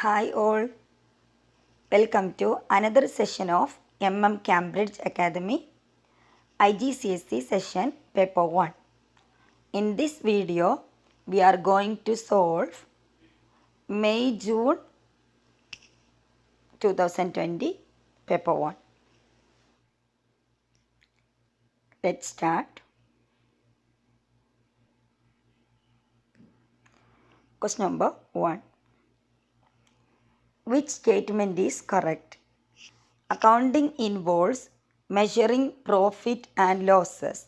Hi all, welcome to another session of Cambridge Academy IGCSE session paper 1. In this video, we are going to solve May-June 2020 paper 1. Let's start. Question number 1. Which statement is correct? Accounting involves measuring profit and losses.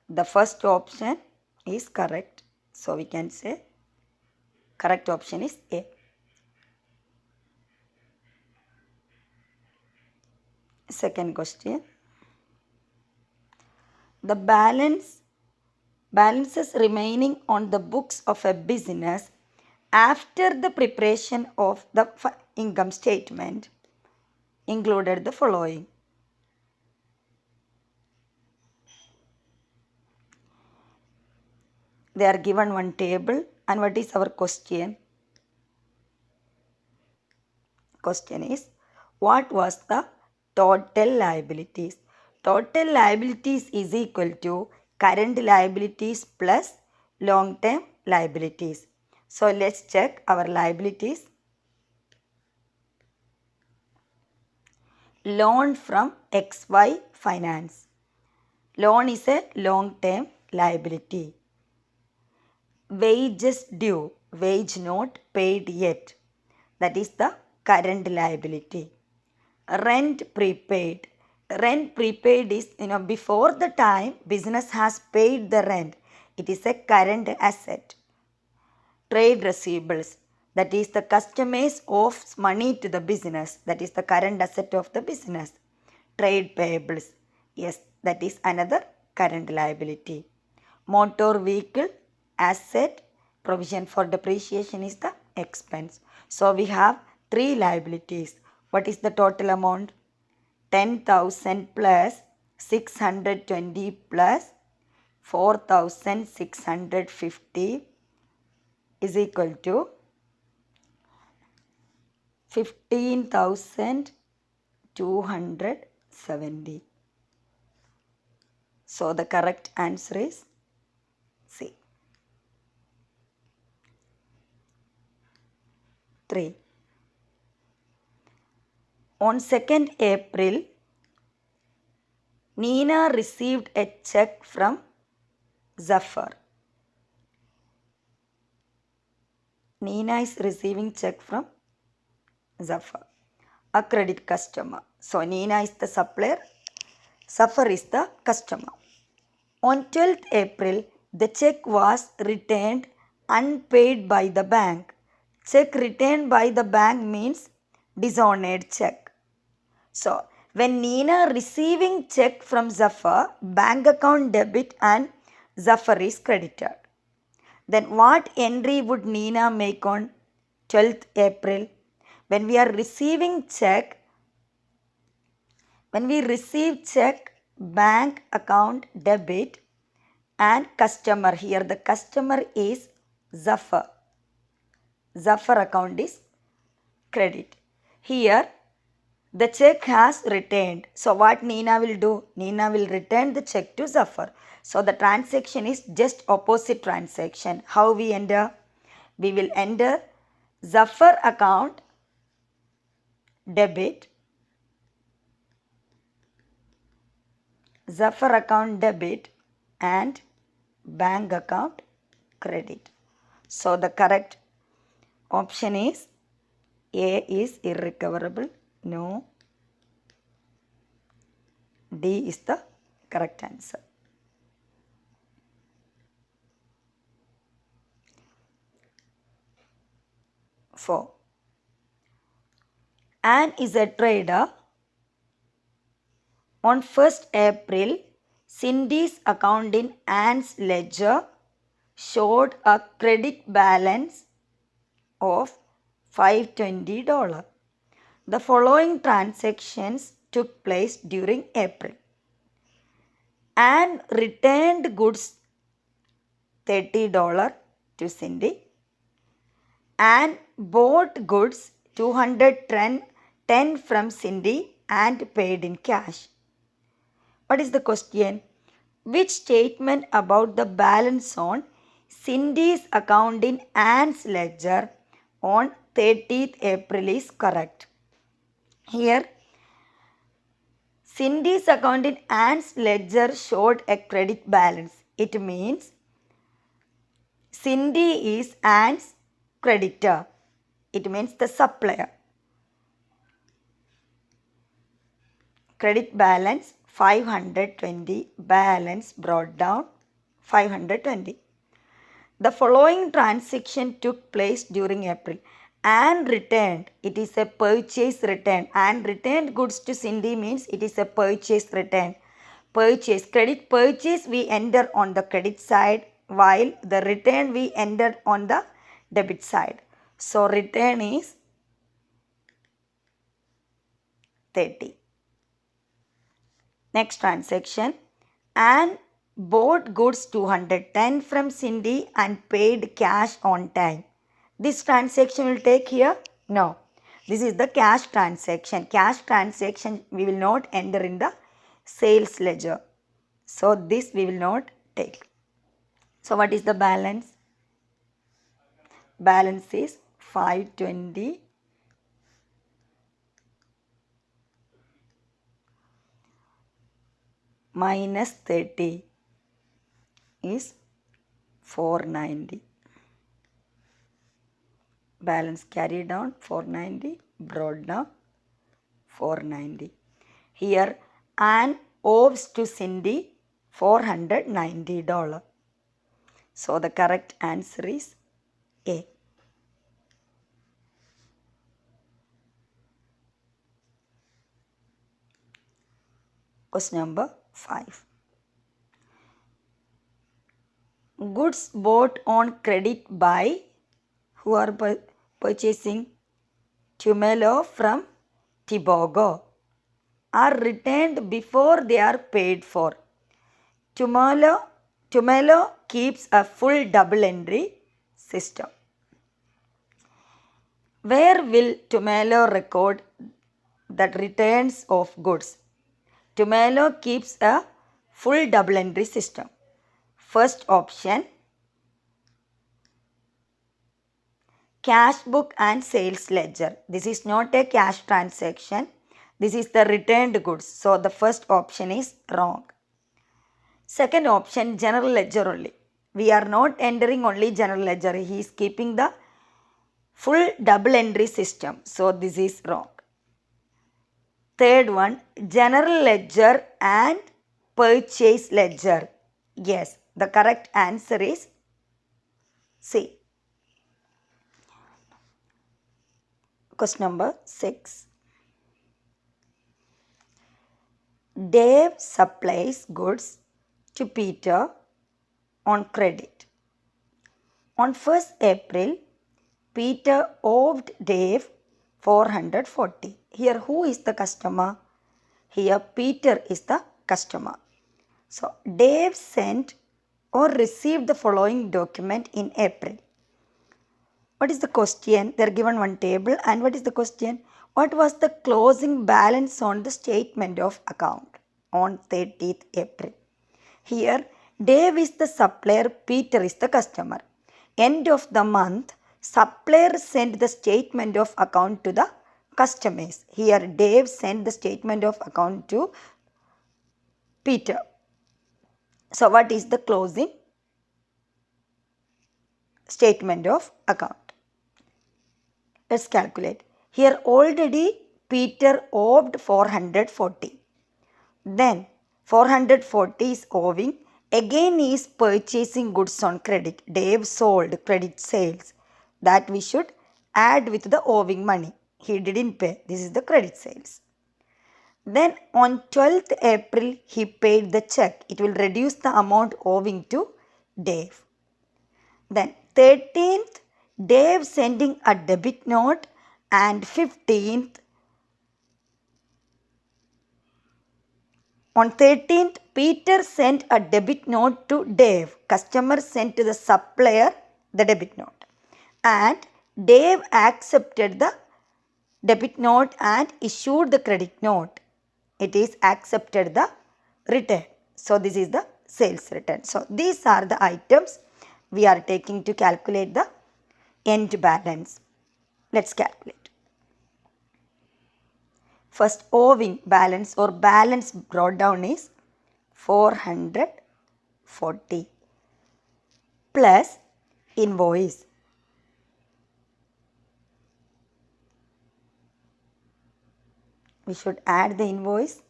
The first option is correct. So we can say correct option is A. Second question. The balances remaining on the books of a business after the preparation of the income statement included the following. They are given one table, and what is our question? Question is, what was the total liabilities? Total liabilities is equal to current liabilities plus long-term liabilities. So let's check our liabilities. Loan from XY Finance. Loan is a long-term liability. Wages due, wage not paid yet. That is the current liability. Rent prepaid. Rent prepaid is, before the time business has paid the rent. It is a current asset. Trade receivables. That is the customers owes money to the business. That is the current asset of the business. Trade payables. Yes, that is another current liability. Motor vehicle asset, provision for depreciation is the expense. So we have three liabilities. What is the total amount? 10,000 plus 620 plus 4,650 is equal to 15,270. So the correct answer is C. 3. On 2nd April, Nina received a check from Zafar. Nina is receiving check from Zafar, a credit customer. So Nina is the supplier, Zafar is the customer. On 12th April, the check was returned unpaid by the bank. Check returned by the bank means dishonored check. So when Nina receiving check from Zafar, bank account debit and Zafar is credited. Then what entry would Nina make on 12th April? When we are receiving check, when we receive check, bank account debit and customer, here the customer is Zafar. Zafar account is credit. Here the check has returned. So what Nina will do? Nina will return the check to Zafar. So the transaction is just opposite transaction. How we enter? We will enter Zafar account debit, Zafar account debit and bank account credit. So the correct option is A is irrecoverable. No. D is the correct answer. 4. Anne is a trader. On 1st April, Cindy's account in Anne's ledger showed a credit balance of $520. The following transactions took place during April. Anne returned goods $30 to Cindy. Anne bought goods 210 from Cindy and paid in cash. What is the question? Which statement about the balance on Cindy's account in Anne's ledger on 30th April is correct? Here, Cindy's account in Anne's ledger showed a credit balance. It means Cindy is Anne's creditor. It means the supplier. Credit balance 520, balance brought down 520. The following transaction took place during April. Anne returned. It is a purchase return. Anne returned goods to Cindy means it is a purchase return. Purchase, credit purchase we enter on the credit side, while the return we enter on the debit side. So return is 30. Next transaction. Anne bought goods 210 from Cindy and paid cash on time. This transaction will take here? No. This is the cash transaction. Cash transaction we will not enter in the sales ledger. So this we will not take. So what is the balance? Balance is 520 minus 30 is 490. Balance carried down 490, brought down 490. Here Anne owes to Cindy $490. So the correct answer is A. Question number 5. Goods bought on credit by who are purchasing Tumelo from Tobago are returned before they are paid for. Tumelo keeps a full double entry system. Where will Tumelo record the returns of goods? Tumelo keeps a full double entry system. First option, cash book and sales ledger. This is not a cash transaction. This is the returned goods. So the first option is wrong. Second option, general ledger only. We are not entering only general ledger. He is keeping the full double entry system. So this is wrong. Third one, general ledger and purchase ledger. Yes, the correct answer is C. Question number 6. Dave supplies goods to Peter on credit. On 1st April, Peter owed Dave 440. Here who is the customer? Here Peter is the customer. So Dave sent or received the following document in April. What is the question? They are given one table, and what is the question? What was the closing balance on the statement of account on 30th April? Here Dave is the supplier, Peter is the customer. End of the month, supplier sent the statement of account to the customers. Here Dave sent the statement of account to Peter. So what is the closing statement of account? Let's calculate. Here already Peter owed 440. Then 440 is owing. Again he is purchasing goods on credit. Dave sold, credit sales. That we should add with the owing money. He didn't pay. This is the credit sales. Then on 12th April he paid the check. It will reduce the amount owing to Dave. Then 13th, Dave sending a debit note, and 15th, on 13th, Peter sent a debit note to Dave. Customer sent to the supplier the debit note. And Dave accepted the debit note and issued the credit note. It is accepted the return. So this is the sales return. So these are the items we are taking to calculate the end balance. Let's calculate. First owing balance or balance brought down is 440 plus invoice. We should add the invoice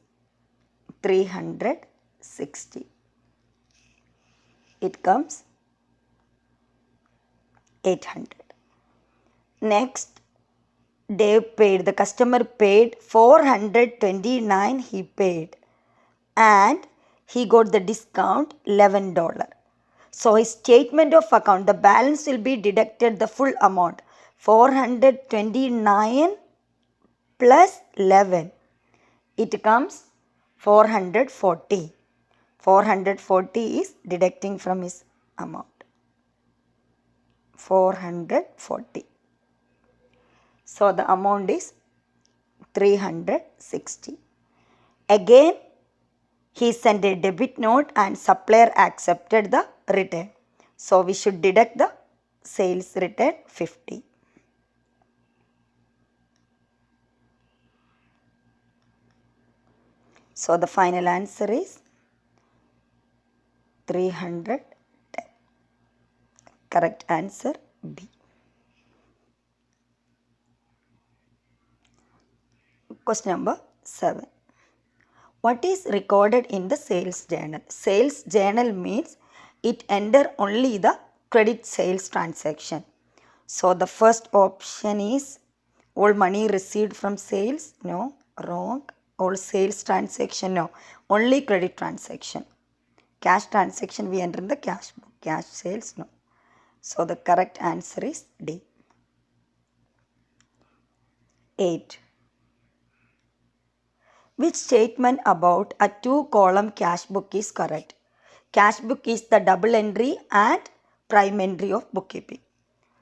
360. It comes 800. Next, Dave paid, the customer paid 429 he paid and he got the discount $11. So his statement of account, the balance will be deducted the full amount 429 plus 11. It comes 440. 440 is deducting from his amount. 440. So the amount is 360. Again, he sent a debit note and supplier accepted the return. So we should deduct the sales return 50. So the final answer is 310. Correct answer B. Question number 7. What is recorded in the sales journal? Sales journal means it enter only the credit sales transaction. So the first option is all money received from sales. No, wrong. All sales transaction. No, only credit transaction. Cash transaction we enter in the cash book. Cash sales. No. So the correct answer is D. 8. Which statement about a 2-column cash book is correct? Cash book is the double entry and prime entry of bookkeeping.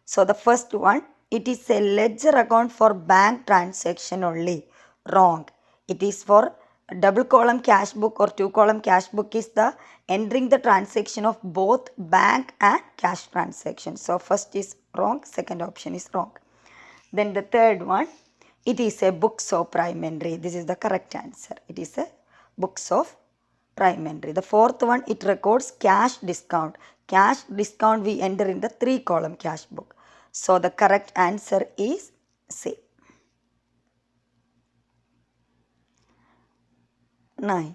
So the first one, it is a ledger account for bank transaction only. Wrong. It is for double column cash book or 2-column cash book is the entering the transaction of both bank and cash transaction. So first is wrong, second option is wrong. Then the third one, it is a books of prime entry. This is the correct answer. It is a books of prime entry. The fourth one, it records cash discount. Cash discount we enter in the 3-column cash book. So the correct answer is C. 9.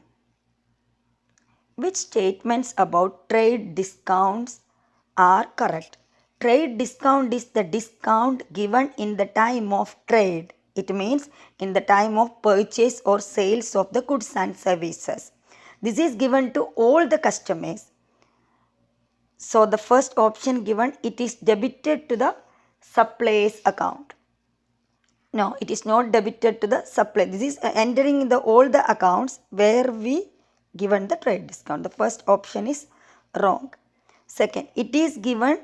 Which statements about trade discounts are correct? Trade discount is the discount given in the time of trade. It means in the time of purchase or sales of the goods and services. This is given to all the customers. So the first option given, it is debited to the supplier's account. No, it is not debited to the supplier. This is entering in the all the accounts where we given the trade discount. The first option is wrong. Second, it is given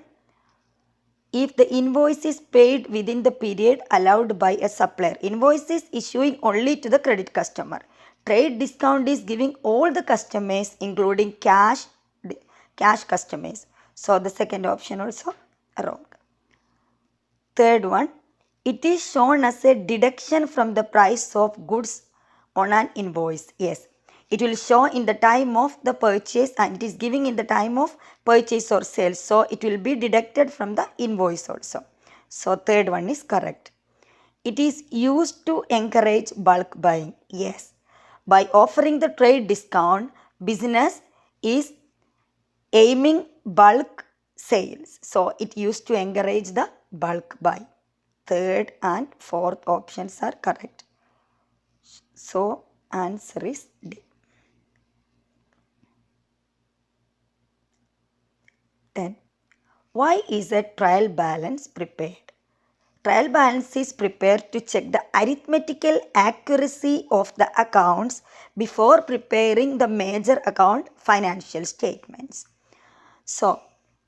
if the invoice is paid within the period allowed by a supplier. Invoice is issuing only to the credit customer. Trade discount is giving all the customers including cash customers. So the second option also wrong. Third one, it is shown as a deduction from the price of goods on an invoice. Yes, it will show in the time of the purchase and it is giving in the time of purchase or sales. So it will be deducted from the invoice also. So third one is correct. It is used to encourage bulk buying. Yes, by offering the trade discount, business is aiming bulk sales. So it used to encourage the bulk buy. Third and fourth options are correct. So answer is D. 10. Why is a trial balance prepared? Trial balance is prepared to check the arithmetical accuracy of the accounts before preparing the major account financial statements. So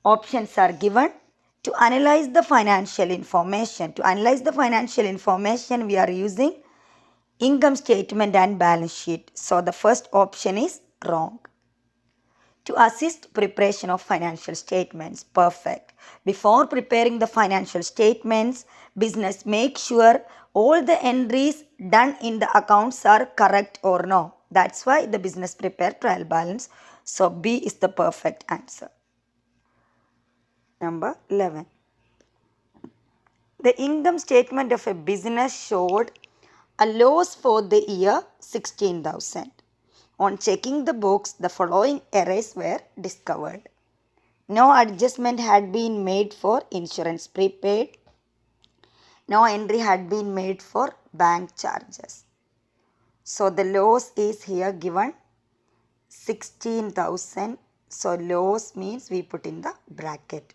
options are given. To analyze the financial information, we are using income statement and balance sheet. So the first option is wrong. To assist preparation of financial statements, perfect. Before preparing the financial statements, business make sure all the entries done in the accounts are correct or no. That's why the business prepare trial balance. So B is the perfect answer. Number 11. The income statement of a business showed a loss for the year 16,000. On checking the books, the following errors were discovered. No adjustment had been made for insurance prepaid. No entry had been made for bank charges. So the loss is here given 16,000. So loss means we put in the bracket.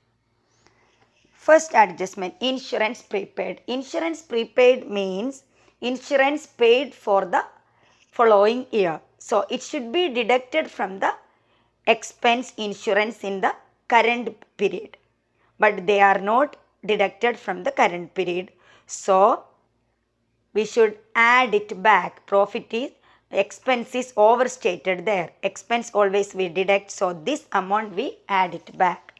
First adjustment, insurance prepaid. Insurance prepaid means insurance paid for the following year. So it should be deducted from the expense insurance in the current period. But they are not deducted from the current period. So we should add it back. Profit is, expense is overstated there. Expense always we deduct. So this amount we add it back.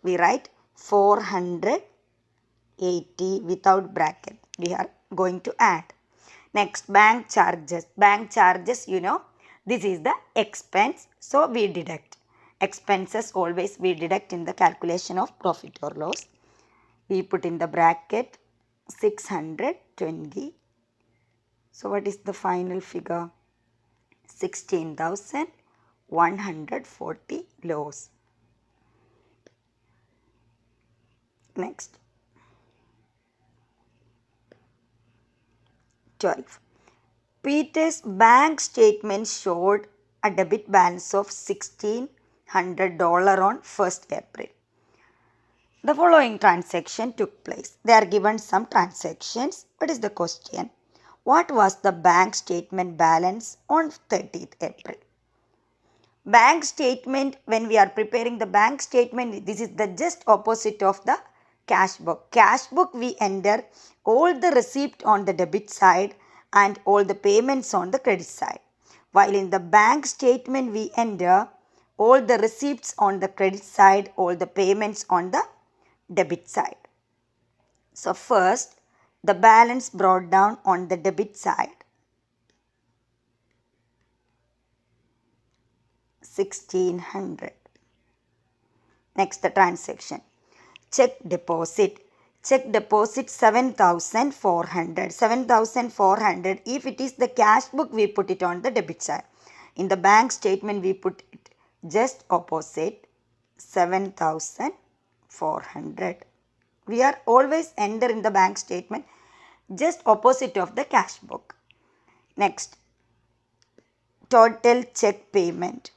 We write 480 without bracket. We are going to add. Next, bank charges. Bank charges, this is the expense. So we deduct. Expenses always we deduct in the calculation of profit or loss. We put in the bracket 620. So what is the final figure? 16,140 loss. Next. 12. Peter's bank statement showed a debit balance of $1,600 on 1st April. The following transaction took place. They are given some transactions. What is the question? What was the bank statement balance on 30th April? Bank statement, when we are preparing the bank statement, this is the just opposite of the cash book. Cash book we enter all the receipt on the debit side and all the payments on the credit side. While in the bank statement we enter all the receipts on the credit side, all the payments on the debit side. So first, the balance brought down on the debit side. 1,600. Next, the transaction. Check deposit. Check deposit 7,400. 7,400. If it is the cash book, we put it on the debit side. In the bank statement, we put it just opposite 7,400. We are always enter in the bank statement just opposite of the cash book. Next, total check payment.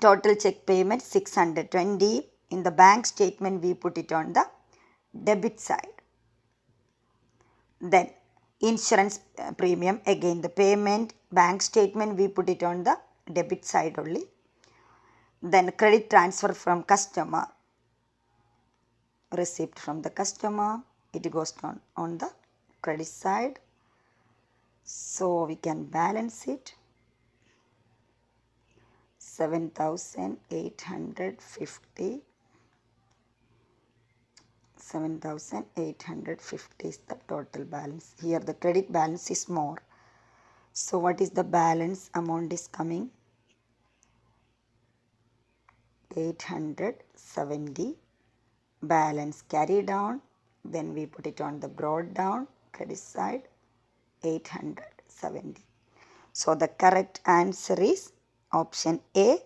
Total check payment 620. In the bank statement, we put it on the debit side. Then insurance premium, again the payment, bank statement we put it on the debit side only. Then credit transfer from customer, receipt from the customer, it goes down on the credit side. So we can balance it. 7,850. 7,850 is the total balance. Here the credit balance is more. So what is the balance amount is coming? 870. Balance carry down. Then we put it on the brought down credit side. 870. So the correct answer is option A,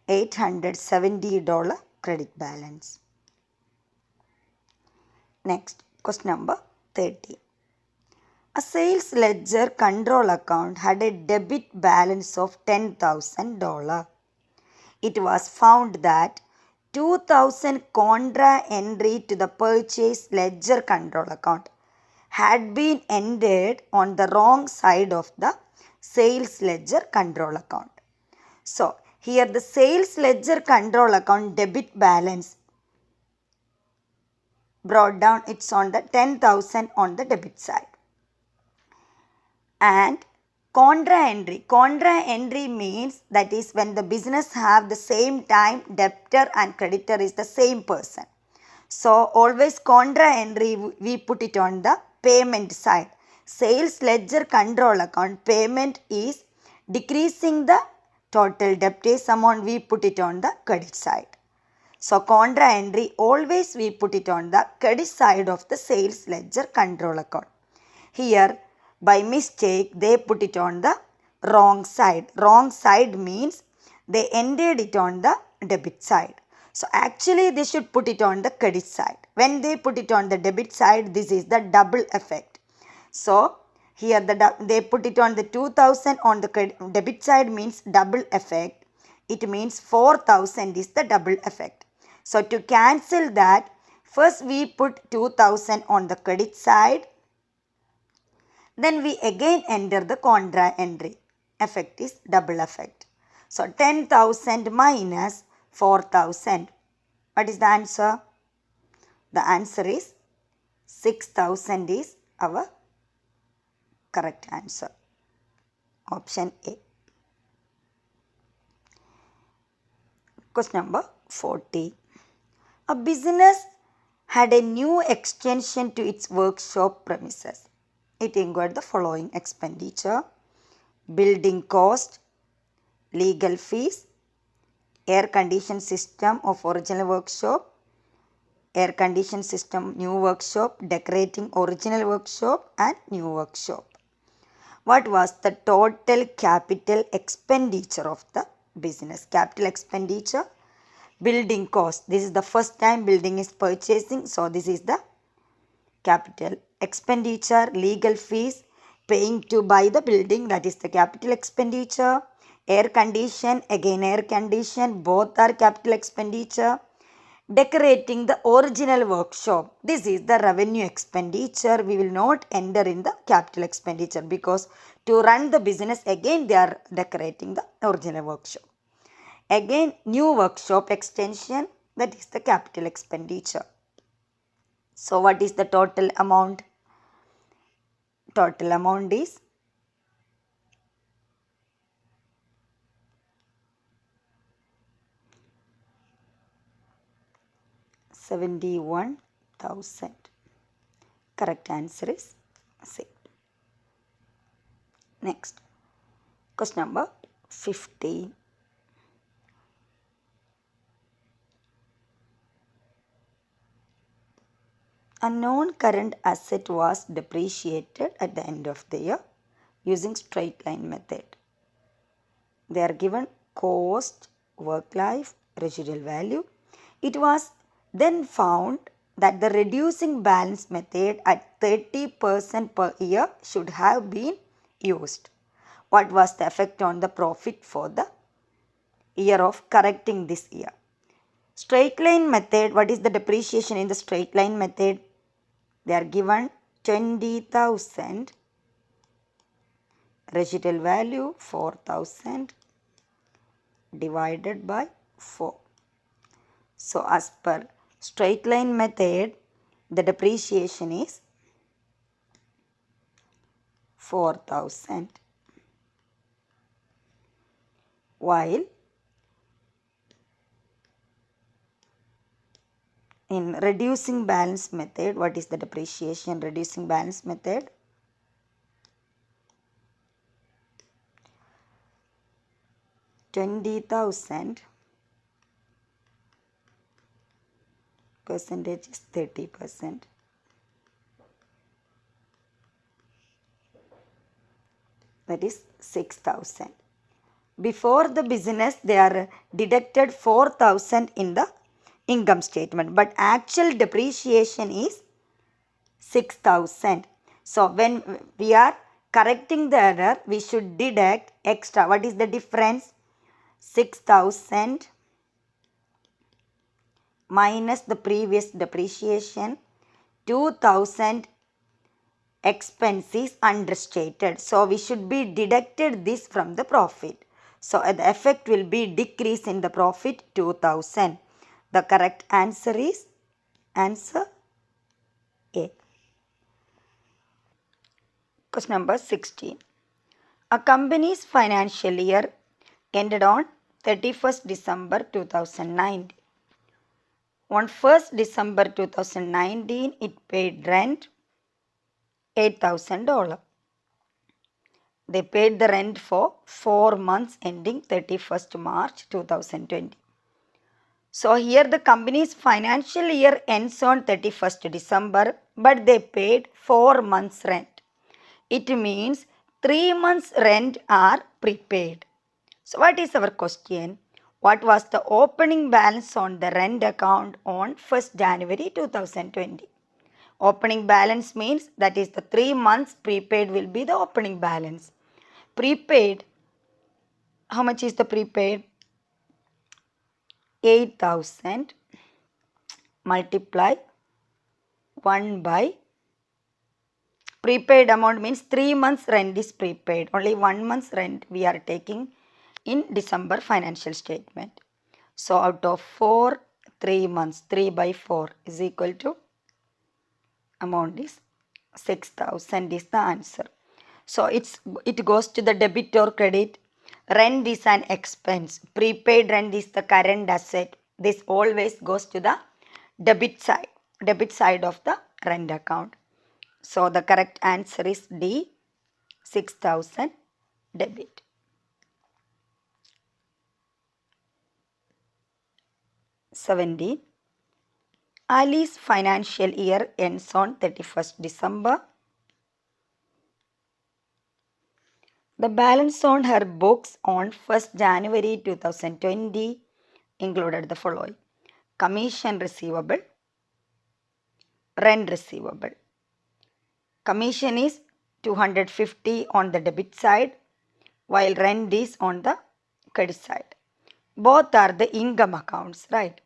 $870 credit balance. Next, question number 30. A sales ledger control account had a debit balance of $10,000. It was found that 2,000 contra entry to the purchase ledger control account had been entered on the wrong side of the sales ledger control account. So, here the sales ledger control account debit balance brought down, it's on the 10,000 on the debit side. And contra entry means that is when the business have the same time debtor and creditor is the same person. So always contra entry we put it on the payment side. Sales ledger control account, payment is decreasing the total debt amount, we put it on the credit side. So contra entry always we put it on the credit side of the sales ledger control account. Here by mistake they put it on the wrong side. Wrong side means they entered it on the debit side. So actually they should put it on the credit side. When they put it on the debit side, this is the double effect. So here they put it on the 2000 on the debit side means double effect. It means 4000 is the double effect. So to cancel that, first we put 2000 on the credit side. Then we again enter the contra entry. Effect is double effect. So 10,000 minus 4,000. What is the answer? The answer is 6,000 is our correct answer. Option A. Question number 40. A business had a new extension to its workshop premises. It incurred the following expenditure: building cost, legal fees, air condition system of original workshop, air condition system new workshop, decorating original workshop and new workshop. What was the total capital expenditure of the business? Capital expenditure, building cost. This is the first time building is purchasing, so this is the capital expenditure. Legal fees, paying to buy the building, that is the capital expenditure. Air condition, again air condition, both are capital expenditure. Decorating the original workshop, this is the revenue expenditure. We will not enter in the capital expenditure because to run the business again they are decorating the original workshop. Again new workshop extension, that is the capital expenditure. So what is the total amount? Total amount is 71,000. Correct answer is C. Next, question number 50. A non-current asset was depreciated at the end of the year using straight line method. They are given cost, work life, residual value. It was then found that the reducing balance method at 30% per year should have been used. What was the effect on the profit for the year of correcting this year? Straight line method, what is the depreciation in the straight line method? They are given 20,000, residual value 4,000 divided by 4. So as per straight line method, the depreciation is 4,000, while in reducing balance method, what is the depreciation reducing balance method? $20,000 percentage is 30%. That is 6,000. Before the business, they are deducted 4,000 in the income statement, but actual depreciation is 6,000. So when we are correcting the error, we should deduct extra. What is the difference? 6,000 minus the previous depreciation, 2,000 expenses understated. So we should be deducted this from the profit. So the effect will be decrease in the profit 2,000. The correct answer is answer A. Question number 16. A company's financial year ended on 31st December 2019. On 1st December 2019, it paid rent $8,000. They paid the rent for 4 months ending 31st March 2020. So here the company's financial year ends on 31st December, but they paid 4 months rent. It means 3 months rent are prepaid. So what is our question? What was the opening balance on the rent account on 1st January 2020? Opening balance means that is the 3 months prepaid will be the opening balance. Prepaid, how much is the prepaid? 8,000 multiply 1 by prepaid amount means 3 months rent is prepaid. Only 1 month's rent we are taking in December financial statement. So out of 4, 3 months, 3 by 4 is equal to amount is 6,000 is the answer. So it goes to the debit or credit. Rent is an expense. Prepaid rent is the current asset. This always goes to the debit side of the rent account. So the correct answer is D, 6,000 debit. (17) Ali's financial year ends on 31st December. The balance on her books on 1st January 2020 included the following: commission receivable, rent receivable. Commission is 250 on the debit side, while rent is on the credit side. Both are the income accounts, right?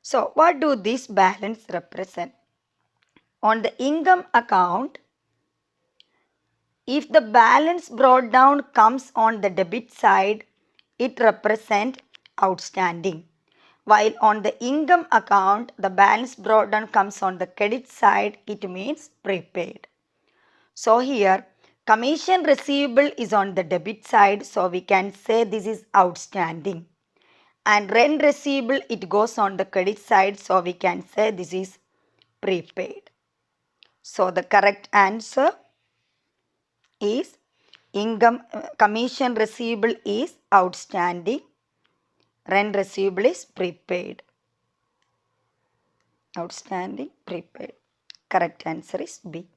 So what do this balance represent? On the income account, if the balance brought down comes on the debit side, it represents outstanding. While on the income account, the balance brought down comes on the credit side, it means prepaid. So here, commission receivable is on the debit side, so we can say this is outstanding. And rent receivable, it goes on the credit side, so we can say this is prepaid. So the correct answer is commission receivable is outstanding, rent receivable is prepaid. Outstanding, prepaid. Correct answer is B.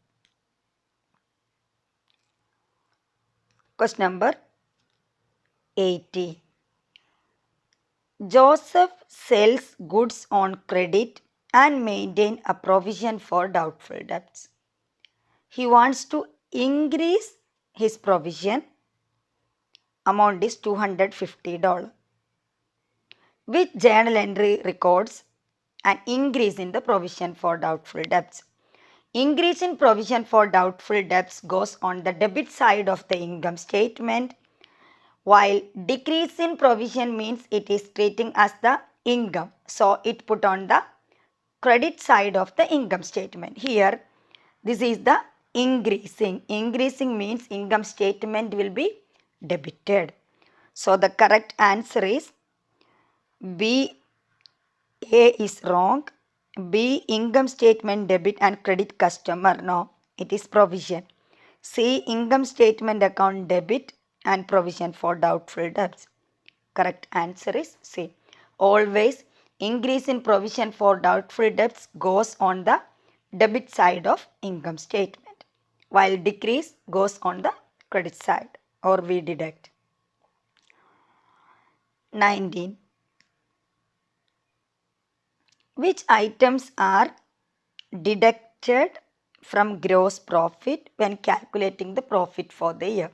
Question number 80. Joseph sells goods on credit and maintain a provision for doubtful debts. He wants to increase his provision. Amount is $250. Which journal entry records an increase in the provision for doubtful debts? Increase in provision for doubtful debts goes on the debit side of the income statement, while decrease in provision means it is treating as the income. So it put on the credit side of the income statement. Here, this is the increasing. Increasing means income statement will be debited. So the correct answer is B. A is wrong. B, income statement debit and credit customer. No, it is provision. C, income statement account debit and provision for doubtful debts. Correct answer is C. Always increase in provision for doubtful debts goes on the debit side of income statement, while decrease goes on the credit side, or we deduct. 19. Which items are deducted from gross profit when calculating the profit for the year?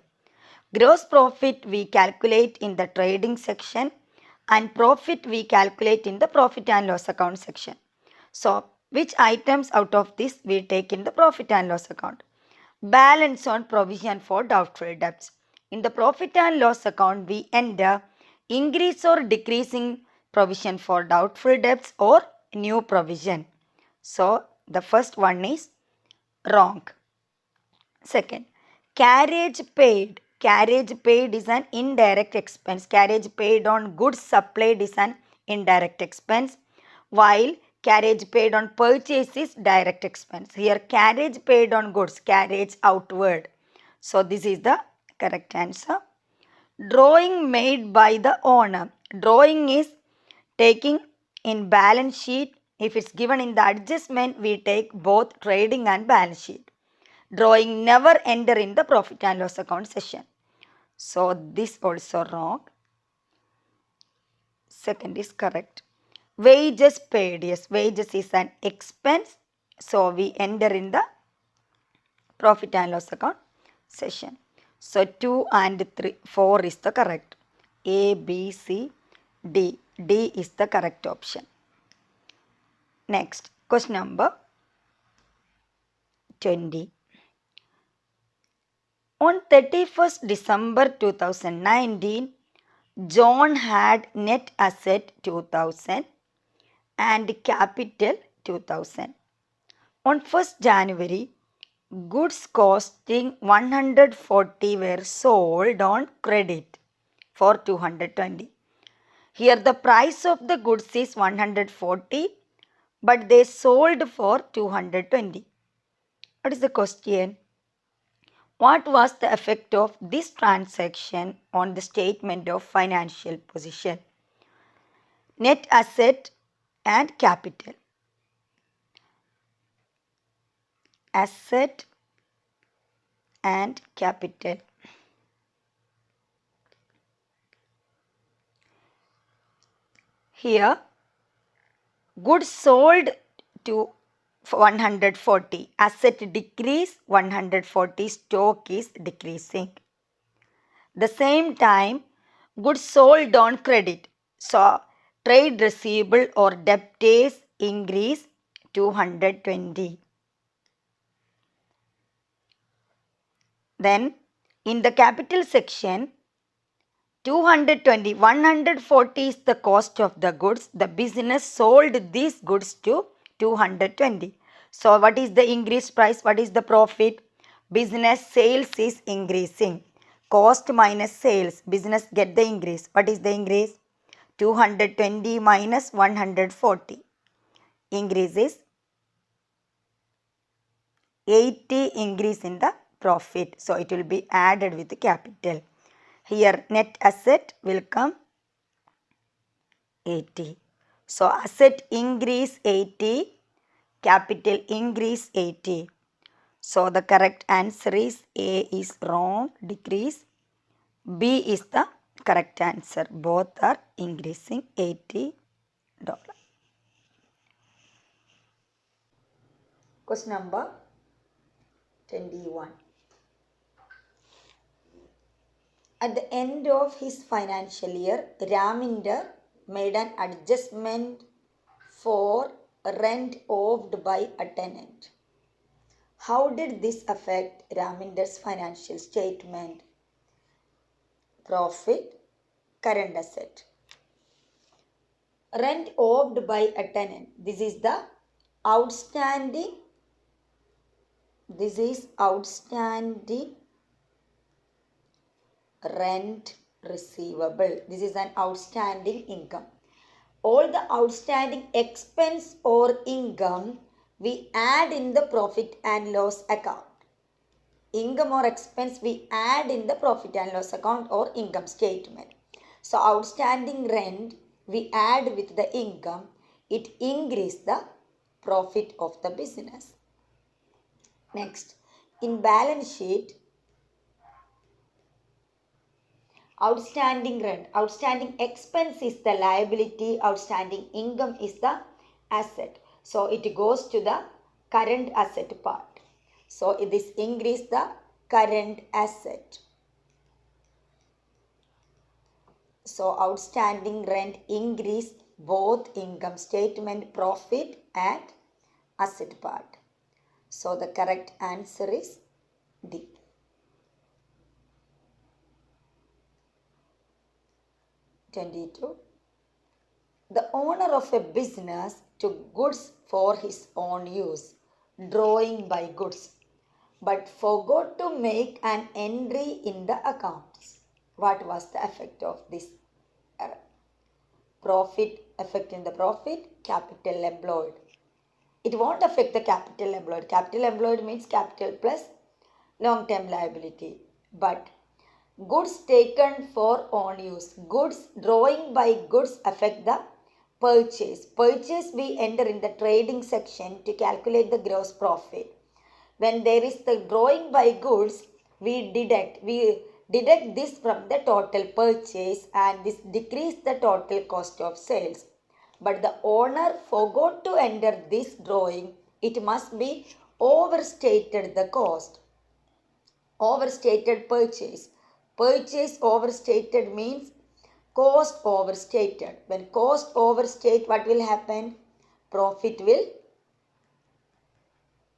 Gross profit we calculate in the trading section, and profit we calculate in the profit and loss account section. So, which items out of this we take in the profit and loss account? Balance on provision for doubtful debts. In the profit and loss account, we enter increase or decreasing provision for doubtful debts or new provision. So, the first one is Wrong. Second, carriage paid. Carriage paid is an indirect expense. Carriage paid on goods supplied is an indirect expense, while carriage paid on purchase is direct expense. Here, carriage paid on goods, carriage outward. So, this is the correct answer. Drawing made by the owner. Drawing is taking in balance sheet. If it's given in the adjustment, we take both trading and balance sheet. Drawing never enter in the profit and loss account session. So this also wrong. Second is correct. Wages paid. Yes, wages is an expense. So we enter in the profit and loss account session. So 2 and 3, 4 is the correct. A, B, C, D. D is the correct option. Next, question number 20. On 31st December 2019, John had net asset 2000 and capital 2000. On 1st January, goods costing 140 were sold on credit for 220. Here the price of the goods is 140, but they sold for 220. What is the question? What was the effect of this transaction on the statement of financial position? Net asset and capital. Asset and capital. Here, goods sold to 140. Asset decrease, 140. Stock is decreasing. The same time, goods sold on credit. So, trade receivable or debtors increase 220. Then, in the capital section, 220, 140 is the cost of the goods. The business sold these goods to 220. So, what is the increased price? What is the profit? Business sales is increasing. Cost minus sales. Business get the increase. What is the increase? 220 minus 140. Increase is 80 increase in the profit. So, it will be added with the capital. Here net asset will come 80. So asset increase 80, capital increase 80. So the correct answer is A is wrong, decrease. B is the correct answer. Both are increasing $80. Question number 21. At the end of his financial year, Raminder made an adjustment for rent owed by a tenant. How did this affect Raminder's financial statement? Profit, current asset. Rent owed by a tenant. This is the outstanding. This is outstanding rent receivable. This is an outstanding income. All the outstanding expense or income we add in the profit and loss account. Income or expense we add in the profit and loss account or income statement. So outstanding rent we add with the income, it increases the profit of the business. Next, in balance sheet, outstanding rent, outstanding expense is the liability, outstanding income is the asset. So it goes to the current asset part. So this increase the current asset. So outstanding rent increase both income statement, profit and asset part. So the correct answer is D. (22) The owner of a business took goods for his own use. drawing by goods, but forgot to make an entry in the accounts. What was the effect of this error? Profit, effect in the profit, capital employed. It won't affect the capital employed. Capital employed means capital plus long-term liability. But goods taken for own use. Goods, drawing by goods affect the purchase. Purchase we enter in the trading section to calculate the gross profit. When there is the drawing by goods, we deduct this from the total purchase and this decrease the total cost of sales. But the owner forgot to enter this drawing. It must be overstated the cost. Overstated purchase. Purchase overstated means cost overstated. When cost overstate, what will happen?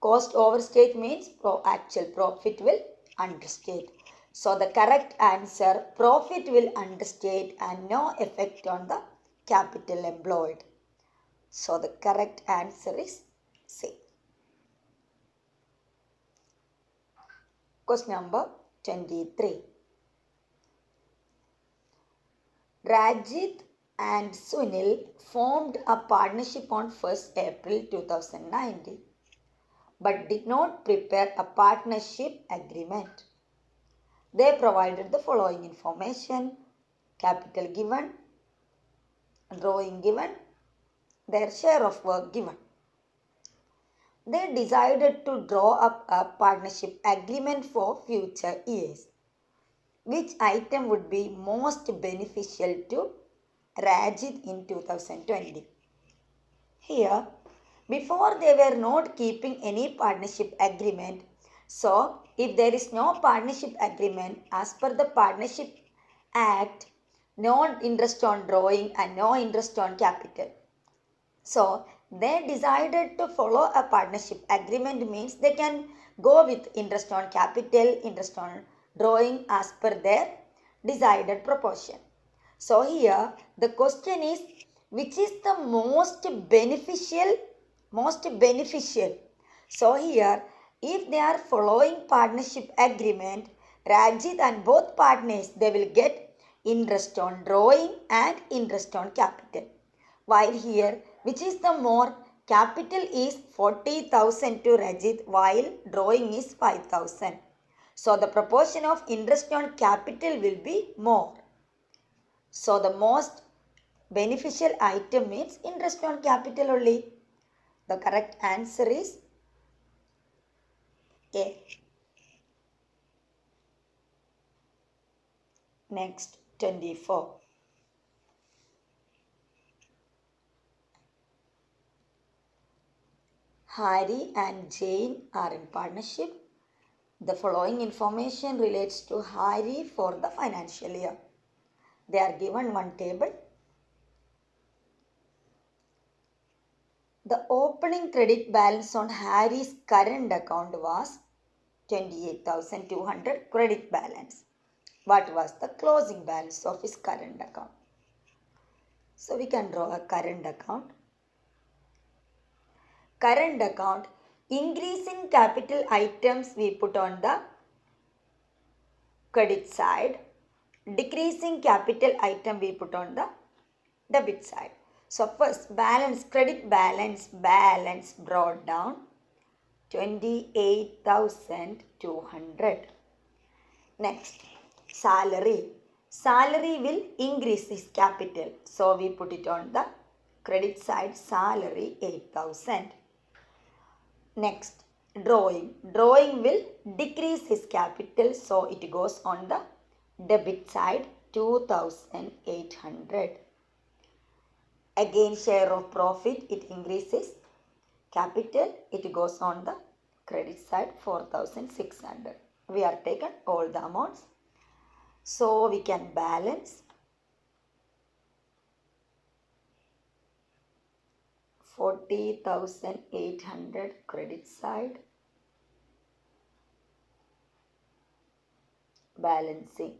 Cost overstate means actual profit will understate. So the correct answer, profit will understate and no effect on the capital employed. So the correct answer is C. Question number 23. Rajit and Sunil formed a partnership on 1st April 2019 but did not prepare a partnership agreement. They provided the following information: capital given, drawing given, their share of work given. They decided to draw up a partnership agreement for future years. Which item would be most beneficial to Rajit in 2020? Here, before they were not keeping any partnership agreement. So, if there is no partnership agreement, as per the Partnership Act, no interest on drawing and no interest on capital. So, they decided to follow a partnership agreement means they can go with interest on capital, interest on drawing as per their decided proportion. So, here the question is, which is the most beneficial? So, here if they are following partnership agreement, Rajit and both partners, they will get interest on drawing and interest on capital. While here, which is the more? Capital is 40,000 to Rajit while drawing is 5,000. So the proportion of interest on capital will be more. So the most beneficial item means interest on capital only. The correct answer is A. Next, 24. Harry and Jane are in partnership. The following information relates to Harry for the financial year. They are given one table. The opening credit balance on Harry's current account was 28,200 credit balance. What was the closing balance of his current account? So we can draw a current account. Current account, increasing capital items we put on the credit side, decreasing capital item we put on the debit side. So first balance, credit balance brought down 28,200. Next, salary. Salary will increase this capital. So we put it on the credit side, salary 8,000. Next, drawing. Drawing will decrease his capital, so it goes on the debit side, 2,800. Again, share of profit, it increases capital, it goes on the credit side, 4,600. We have taken all the amounts, so we can balance 40,800 credit side, balancing,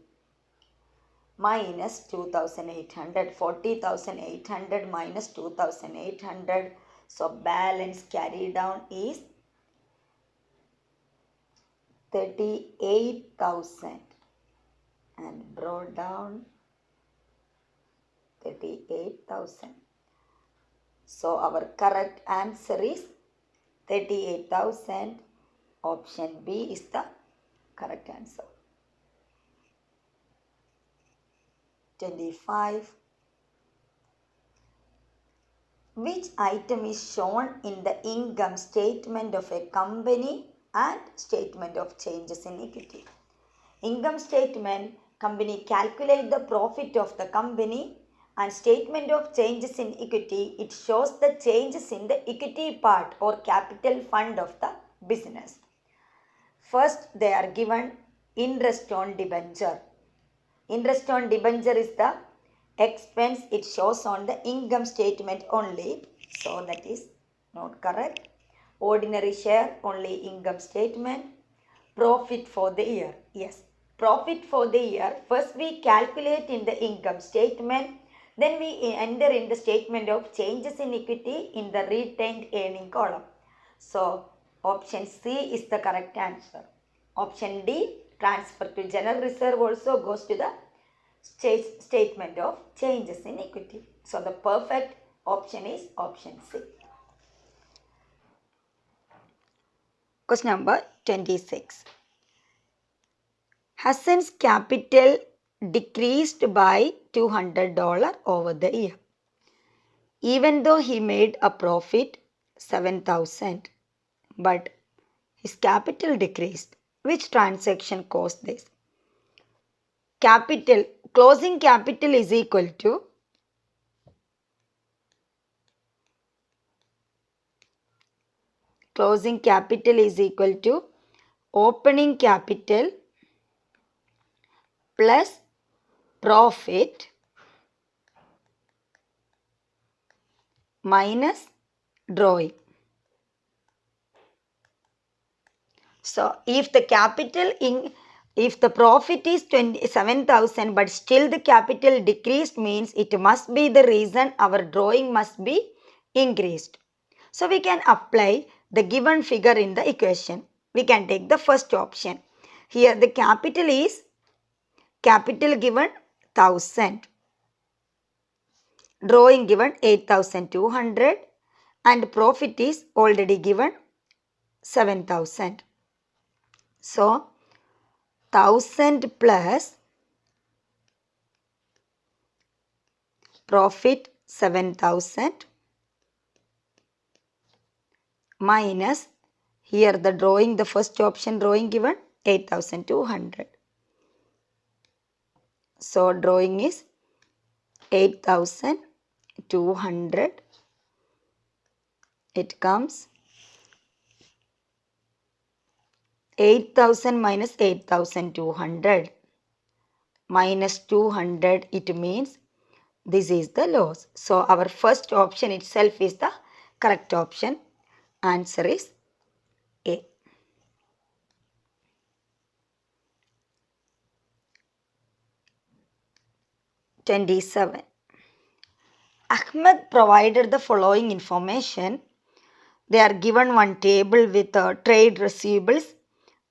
minus 2,800, 40,800 minus 2,800. So balance carried down is 38,000 and brought down 38,000. So our correct answer is 38,000. Option B is the correct answer. 25. Which item is shown in the income statement of a company and statement of changes in equity? Income statement, company calculate the profit of the company, and statement of changes in equity, it shows the changes in the equity part or capital fund of the business. First, they are given interest on debenture. Interest on debenture is the expense, it shows on the income statement only. So that is not correct. Ordinary share, only income statement. Profit for the year. Yes, profit for the year. First we calculate in the income statement. Then we enter in the statement of changes in equity in the retained earning column. So option C is the correct answer. Option D, transfer to general reserve, also goes to the statement of changes in equity. So the perfect option is option C. Question number 26. Hassan's capital decreased by $200 over the year, even though he made a profit 7,000, but his capital decreased. Which transaction caused this? Capital, closing capital is equal to opening capital plus profit minus drawing. So if the profit is 27,000 but still the capital decreased, means it must be the reason our drawing must be increased. So we can apply the given figure in the equation. We can take the first option. Here the capital given 1000, drawing given 8,200, and profit is already given 7,000. So 1000 plus profit 7,000 minus, here the drawing, the first option drawing given 8,200. So drawing is 8,200. It comes 8,000 minus 8,200 minus 200, it means this is the loss. So our first option itself is the correct option. Answer is A. (27) Ahmed provided the following information. They are given one table with trade receivables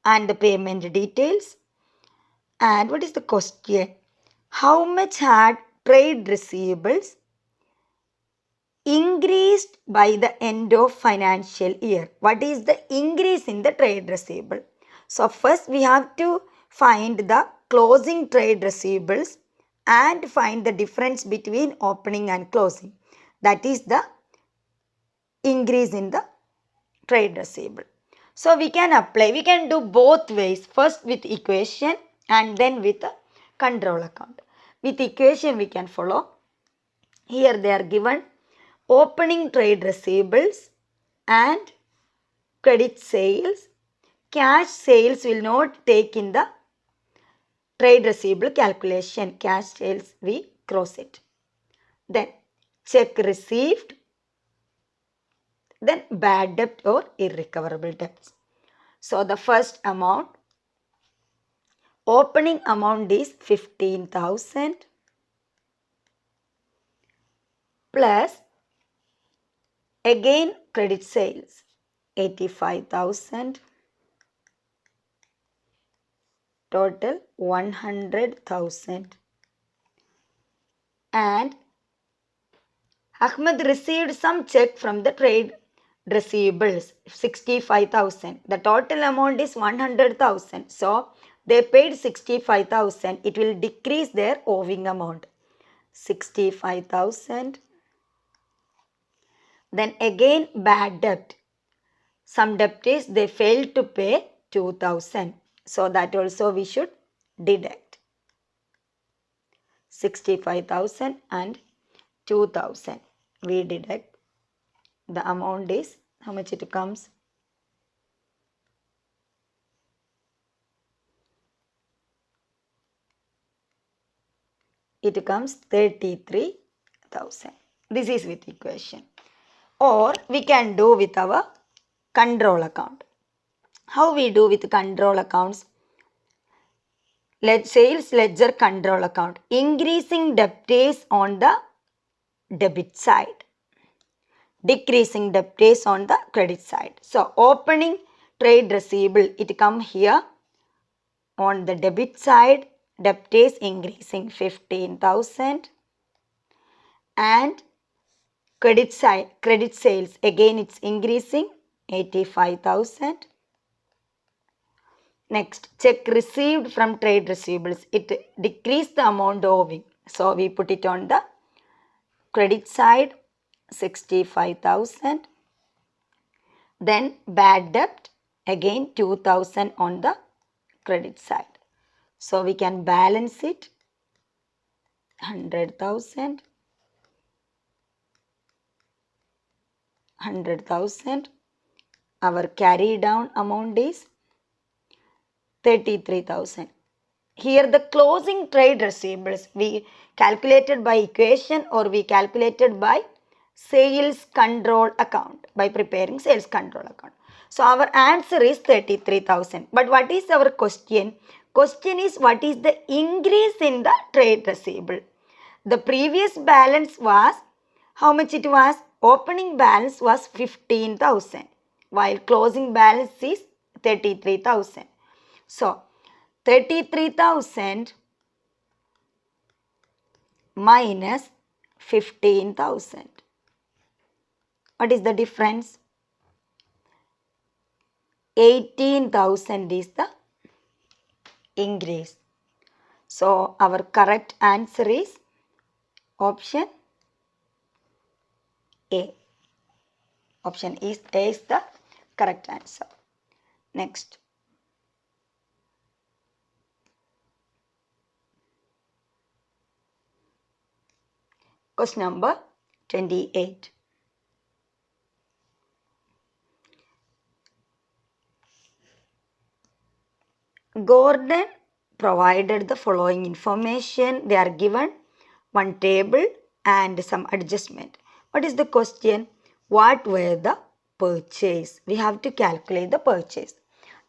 and the payment details. And what is the question? How much had trade receivables increased by the end of financial year? What is the increase in the trade receivable? So first we have to find the closing trade receivables and find the difference between opening and closing. That is the increase in the trade receivable. So we can do both ways. First with equation and then with a control account. With equation we can follow. Here they are given opening trade receivables and credit sales. Cash sales will not take in the trade receivable calculation. Cash sales we cross it. Then check received. Then bad debt or irrecoverable debts. So the first amount, opening amount is 15,000 plus again credit sales 85,000 Total 100,000. And Ahmed received some check from the trade receivables, 65,000. The total amount is 100,000. So they paid 65,000. It will decrease their owing amount. 65,000. Then again bad debt. Some debt is they failed to pay 2,000. So that also we should deduct. 65,000 and 2,000. We deduct. The amount is how much it comes? It comes 33,000. This is with equation. Or we can do with our control account. How we do with control accounts? Sales ledger control account. Increasing debt is on the debit side. Decreasing debt is on the credit side. So opening trade receivable, it come here on the debit side. Debt is increasing 15,000. And credit side, credit sales, again it's increasing 85,000. Next, check received from trade receivables. It decreased the amount owing. So we put it on the credit side, 65,000. Then bad debt, again 2,000 on the credit side. So we can balance it, 100,000. 100,000. Our carry down amount is 33,000. Here the closing trade receivables we calculated by equation or we calculated by sales control account, by preparing sales control account. So our answer is 33,000. But what is our question? Question is what is the increase in the trade receivable? The previous balance was, how much it was? Opening balance was 15,000 while closing balance is 33,000. So 33,000 minus 15,000. What is the difference? 18,000 is the increase. So our correct answer is option A. Option A is the correct answer. Next. Question number 28. Gordon provided the following information. They are given one table and some adjustment. What is the question? What were the purchase? We have to calculate the purchase.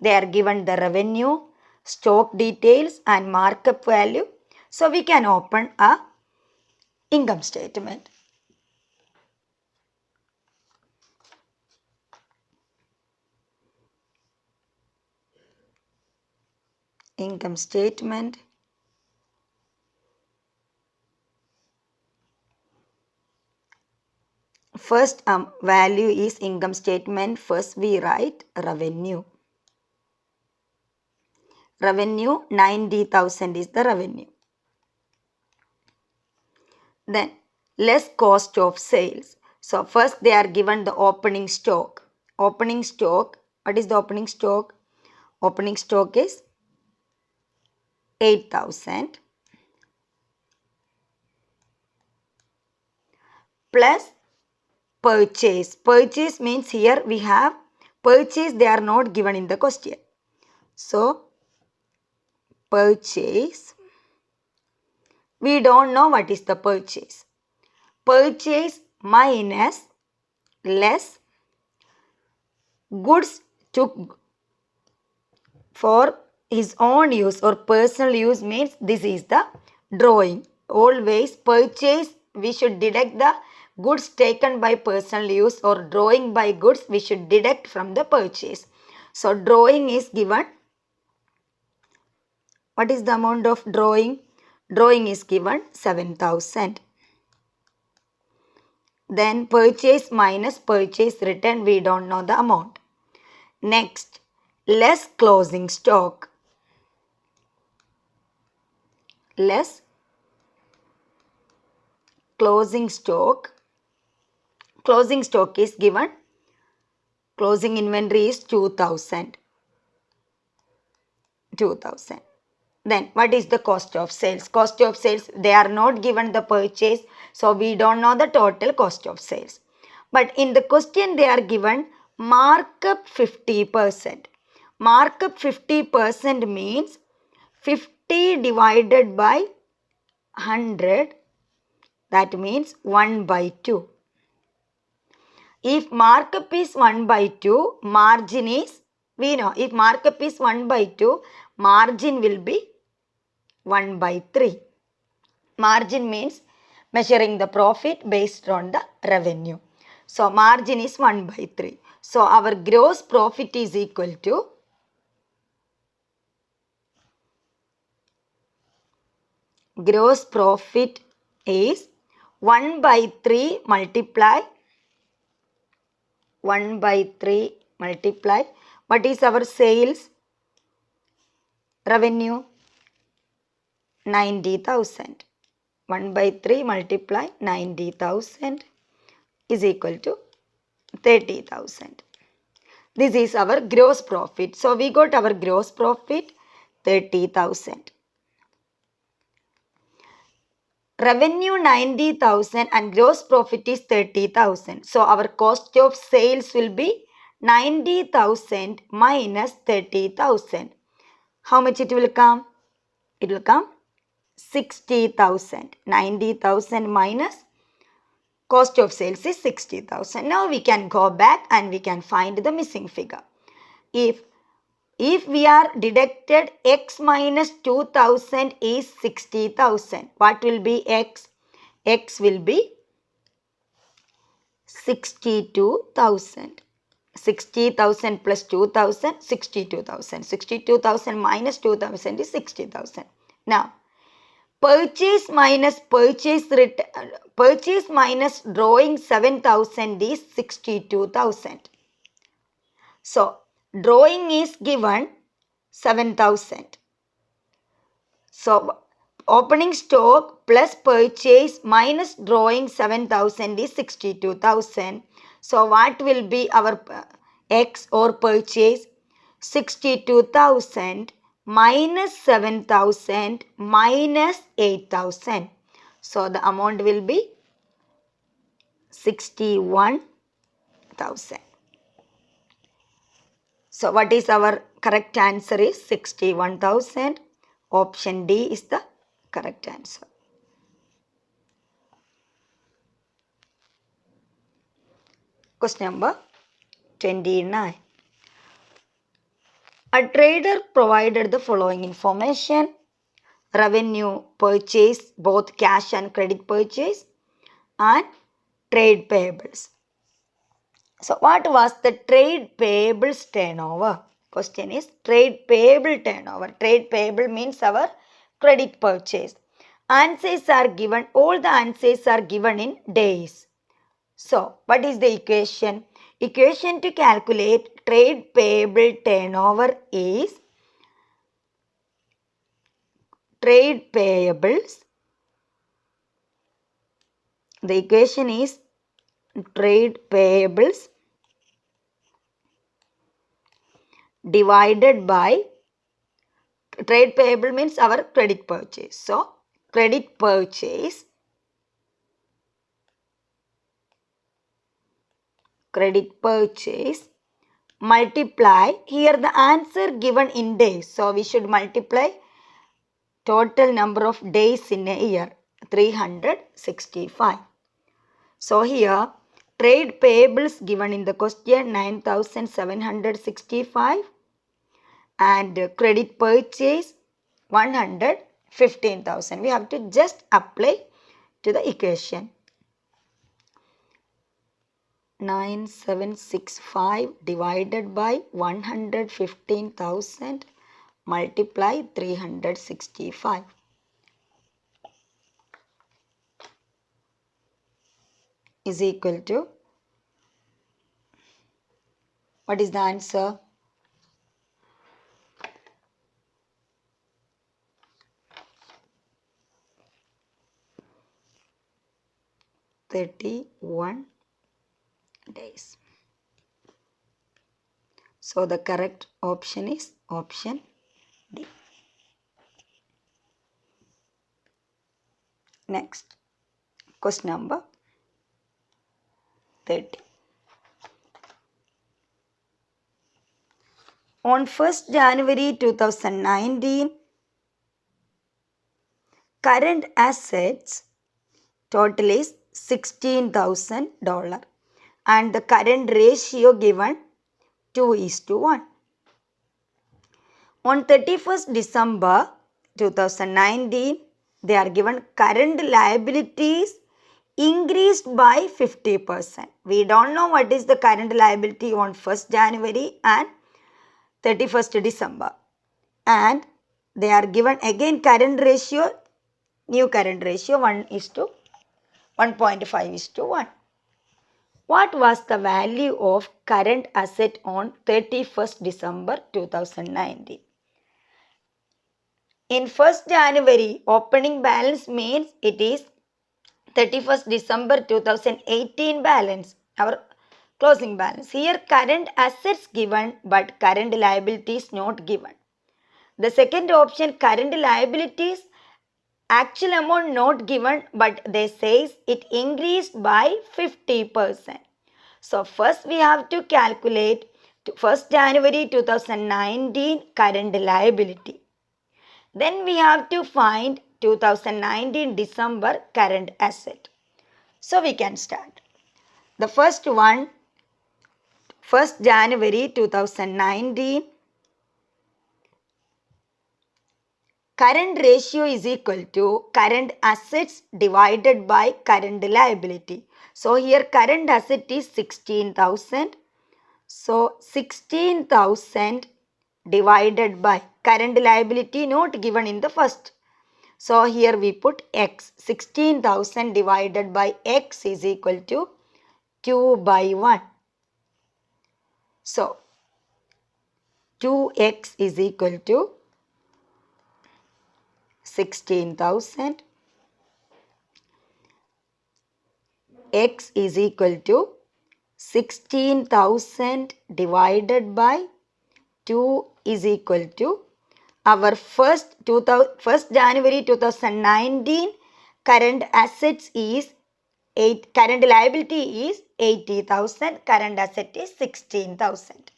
They are given the revenue, stock details and markup value. So we can open a income statement. Income statement. First value is income statement. First we write revenue. Revenue 90,000 is the revenue. Then less cost of sales. So first they are given the opening stock. Opening stock. What is the opening stock? Opening stock is 8,000 plus purchase. Purchase means here we have purchase, they are not given in the question. So purchase, we don't know what is the purchase. Purchase minus less goods took for his own use or personal use means this is the drawing. Always purchase, we should deduct the goods taken by personal use, or drawing by goods we should deduct from the purchase. So drawing is given What is the amount of drawing? Drawing is given 7,000. Then purchase minus purchase return, we don't know the amount. Next, less closing stock. Less closing stock. Closing stock is given. Closing inventory is 2,000. 2,000. Then what is the cost of sales? Cost of sales, they are not given the purchase, so we don't know the total cost of sales. But in the question they are given markup 50%. Markup 50% means 50 divided by 100, that means 1 by 2. If markup is 1 by 2, margin is, we know, if markup is 1 by 2, margin will be 1 by 3. Margin means measuring the profit based on the revenue. So margin is 1 by 3. So our gross profit is equal to gross profit is 1 by 3 multiply 1 by 3 multiply what is our sales revenue? 90,000. 1 by 3 multiply 90,000 is equal to 30,000. This is our gross profit. So we got our gross profit 30,000. Revenue 90,000 and gross profit is 30,000. So our cost of sales will be 90,000 minus 30,000. How much it will come? It will come 60,000. 90,000 minus cost of sales is 60,000. Now we can go back and we can find the missing figure. If we are deducted x minus 2,000 is 60,000. What will be x? X will be 62,000. 60,000 plus 2,000, 62,000. 62,000 minus 2,000 is 60,000. Now, purchase minus drawing 7,000 is 62,000. So, drawing is given 7,000. So, opening stock plus purchase minus drawing 7,000 is 62,000. So, what will be our X or purchase? 62,000 minus 7,000 minus 8,000. So, the amount will be 61,000. So, what is our correct answer is 61,000. Option D is the correct answer. Question number 29. A trader provided the following information: revenue, purchase, both cash and credit purchase, and trade payables. So, what was the trade payables turnover? Question is trade payable turnover. Trade payable means our credit purchase. Answers are given, all the answers are given in days. So, what is the equation? Equation to calculate trade payable turnover is trade payables. The equation is trade payables divided by, trade payable means our credit purchase. So, credit purchase multiply, here the answer given in days. So, we should multiply total number of days in a year, 365. So, here trade payables given in the question 9,765 and credit purchase 115,000. We have to just apply to the equation. 9,765 divided by 115,000 multiply 365 is equal to, what is the answer? 31 days. So the correct option is option D. Next, question number 30. On 1st January 2019, current assets total is $16,000 and the current ratio given 2:1. On 31st December 2019, they are given current liabilities increased by 50%. We don't know what is the current liability on 1st January and 31st December. And they are given again current ratio, new current ratio 1:1.5:1. What was the value of current asset on 31st December 2019? In 1st January, opening balance means it is 31st December 2018 balance, our closing balance. Here current assets given but current liabilities not given. The second option, current liabilities, actual amount not given but they says it increased by 50%. So first we have to calculate 1st January 2019 current liability. Then we have to find 2019 December current asset. So we can start. The first one, 1st January 2019, current ratio is equal to current assets divided by current liability. So here current asset is 16,000. So 16,000 divided by current liability not given in the first. So here we put x. 16,000 divided by x is equal to 2/1. So 2x is equal to 16,000. X is equal to 16,000 divided by 2 is equal to our first January 2019 current assets is 8, current liability is 80,000, current asset is 16,000.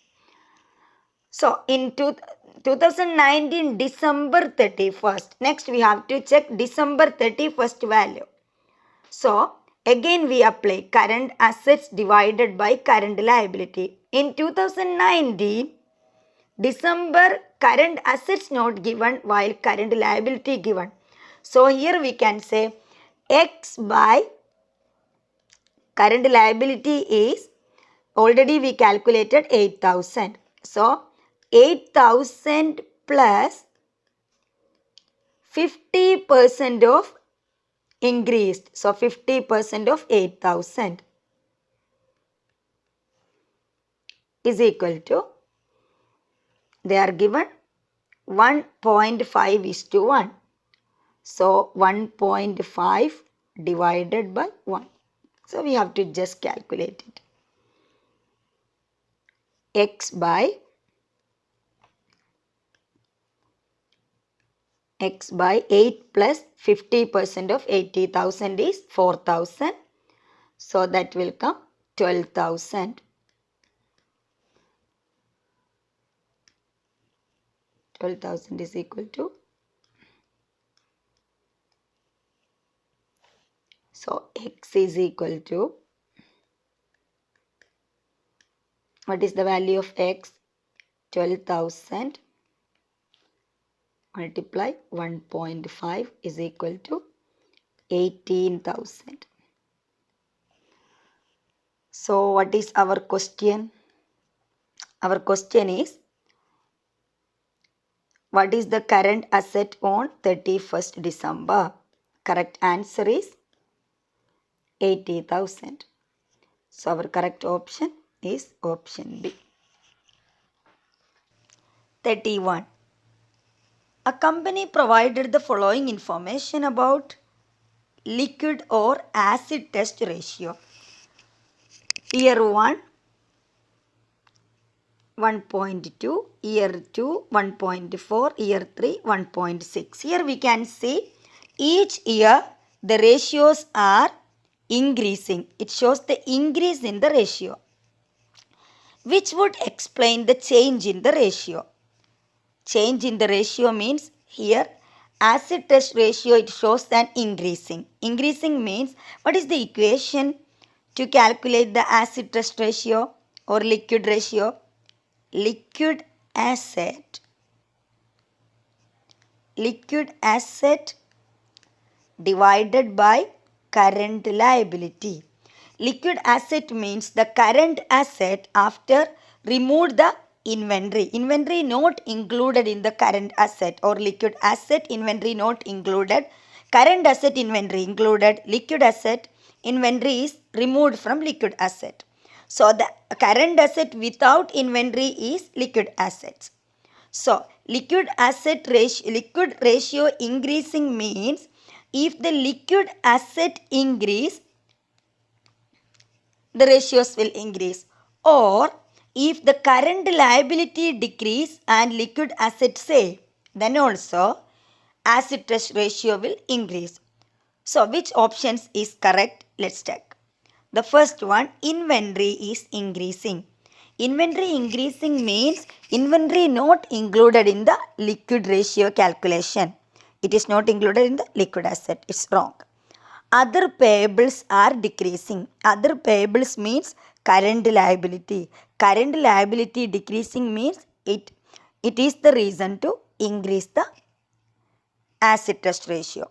So in 2019 December 31st, next we have to check December 31st value. So again we apply current assets divided by current liability. In 2019 December current assets not given while current liability given. So here we can say x by current liability is, already we calculated 8,000. So 8,000 plus 50% of increased. So 50% of 8,000 is equal to, they are given 1.5:1. So 1.5 divided by 1. So we have to just calculate it. X by 8 plus 50% of 80,000 is 4,000. So that will come 12,000. 12,000 is equal to, so x is equal to, what is the value of x? 12,000 multiply 1.5 is equal to 18,000. So what is our question? Our question is, What is the current asset on 31st December? Correct answer is 80,000. So our correct option is option B. 31. A company provided the following information about liquid or acid test ratio. Year 1, 1.2, year 2, 1.4, year 3, 1.6. Here we can see each year the ratios are increasing. It shows the increase in the ratio, which would explain the change in the ratio. Change in the ratio means here acid test ratio, it shows an increasing. Increasing means what is the equation to calculate the acid test ratio or liquid ratio? Liquid asset divided by current liability. Liquid asset means the current asset after removed the inventory. Inventory not included in the current asset, or liquid asset inventory not included. Current asset inventory included. Liquid asset inventory is removed from liquid asset. So the current asset without inventory is liquid assets. So liquid ratio increasing means if the liquid asset increase, the ratios will increase. Or if the current liability decrease and liquid asset say, then also acid test ratio will increase. So which options is correct? Let's check. The first one, inventory is increasing. Inventory increasing means inventory not included in the liquid ratio calculation. It is not included in the liquid asset. It's wrong. Other payables are decreasing. Other payables means current liability. Current liability decreasing means it is the reason to increase the acid test ratio.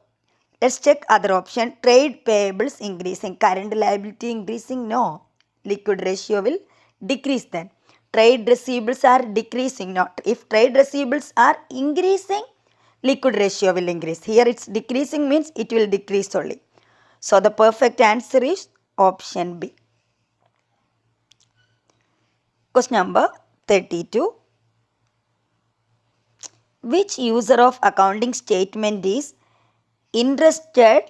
Let's check other option. Trade payables increasing. Current liability increasing? No. Liquid ratio will decrease then. Trade receivables are decreasing. Not. If trade receivables are increasing, liquid ratio will increase. Here it's decreasing means it will decrease only. So the perfect answer is option B. Question number 32. Which user of accounting statement is interested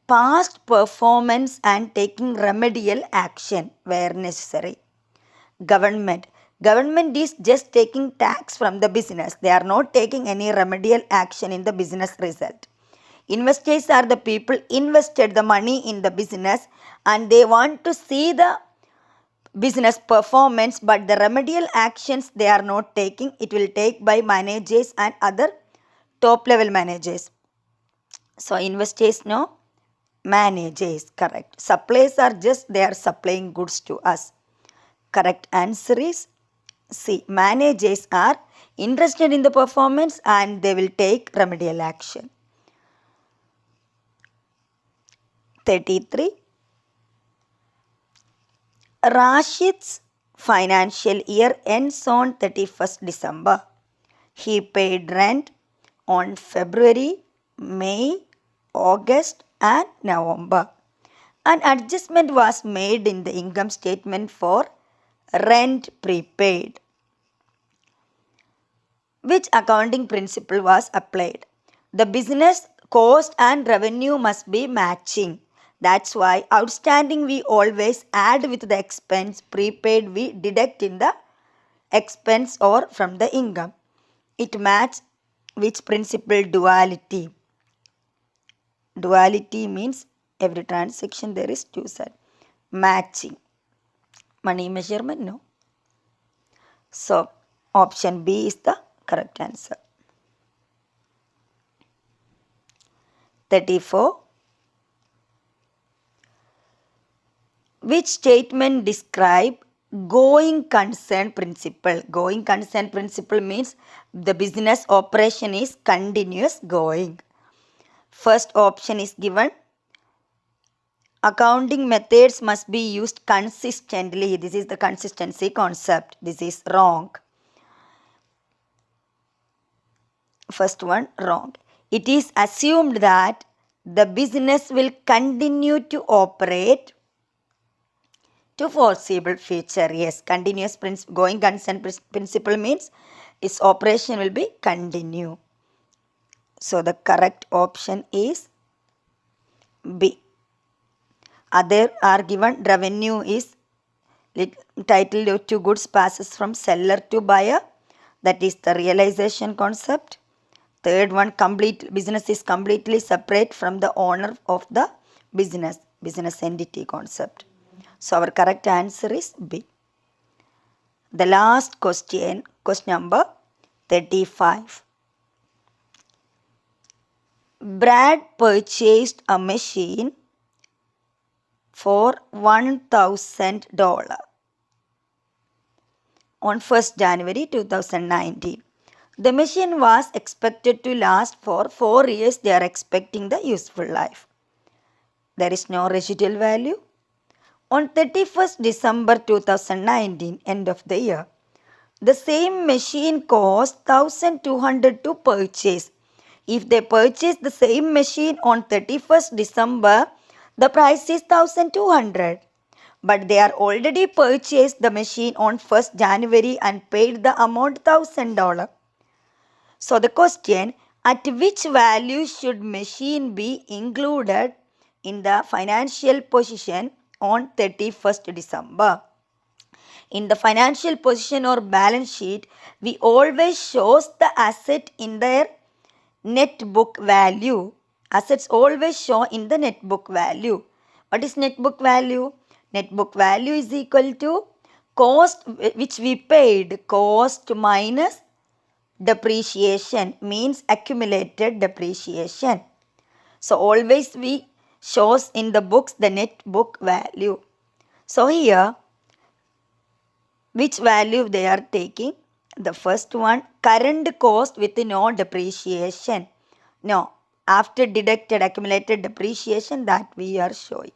past performance and taking remedial action where necessary? Government. Government is just taking tax from the business. They are not taking any remedial action in the business result. Investors are the people invested the money in the business and they want to see the business performance, but the remedial actions they are not taking. It will take by managers and other top level managers. So investors no, managers, correct. Suppliers are just they are supplying goods to us. Correct answer is C. Managers are interested in the performance and they will take remedial action. 33. Rashid's financial year ends on 31st December. He paid rent on February, May, August and November. An adjustment was made in the income statement for rent prepaid. Which accounting principle was applied? The business cost and revenue must be matching. That's why outstanding we always add with the expense, prepaid we deduct in the expense or from the income. It matches which principle? Duality. Duality means every transaction there is two sides. Matching. Money measurement, no. So option B is the correct answer. 34. Which statement describe going concern principle? Going concern principle means the business operation is continuous going. First option is given. Accounting methods must be used consistently. This is the consistency concept. This is wrong. First one wrong. It is assumed that the business will continue to operate to foreseeable future. Yes, continuous going concern principle means its operation will be continue. So the correct option is B. Other are given. Revenue is title to goods passes from seller to buyer. That is the realization concept. Third one, complete business is completely separate from the owner of the business entity concept. So our correct answer is B. The last question number 35. Brad purchased a machine for $1,000 on 1st January 2019. The machine was expected to last for 4 years. They are expecting the useful life. There is no residual value. On 31st December 2019, end of the year, the same machine cost 1,200 to purchase. If they purchase the same machine on 31st December, the price is 1,200. But they are already purchased the machine on 1st January and paid the amount $1,000. So the question, at which value should machine be included in the financial position on 31st December? In the financial position or balance sheet, we always shows the asset in their net book value. Assets always show in the net book value. What is net book value? Net book value is equal to cost which we paid, cost minus depreciation, means accumulated depreciation. So always we shows in the books the net book value. So here, which value they are taking? The first one, current cost with no depreciation. No, after deducted accumulated depreciation, that we are showing.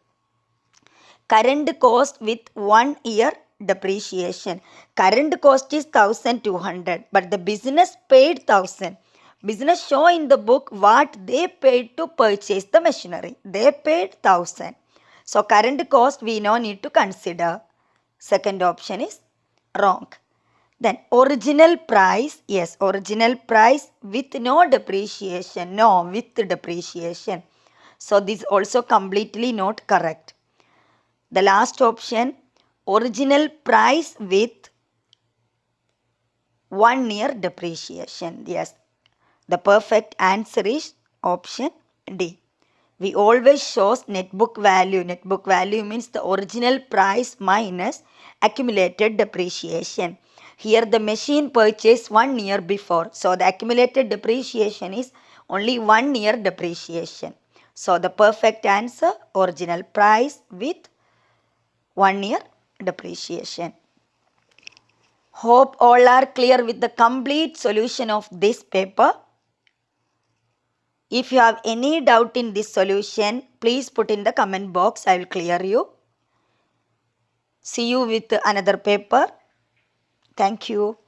Current cost with 1 year depreciation. Current cost is 1,200, but the business paid 1,000. Business show in the book what they paid to purchase the machinery. They paid 1,000. So current cost we now need to consider. Second option is wrong. Then original price, yes, original price with no depreciation. No, with depreciation. So this also completely not correct. The last option, original price with 1 year depreciation. Yes, the perfect answer is option D. We always shows net book value. Net book value means the original price minus accumulated depreciation. Here the machine purchased 1 year before. So the accumulated depreciation is only 1 year depreciation. So the perfect answer, original price with 1 year depreciation. Hope all are clear with the complete solution of this paper. If you have any doubt in this solution, please put in the comment box. I will clear you. See you with another paper. Thank you.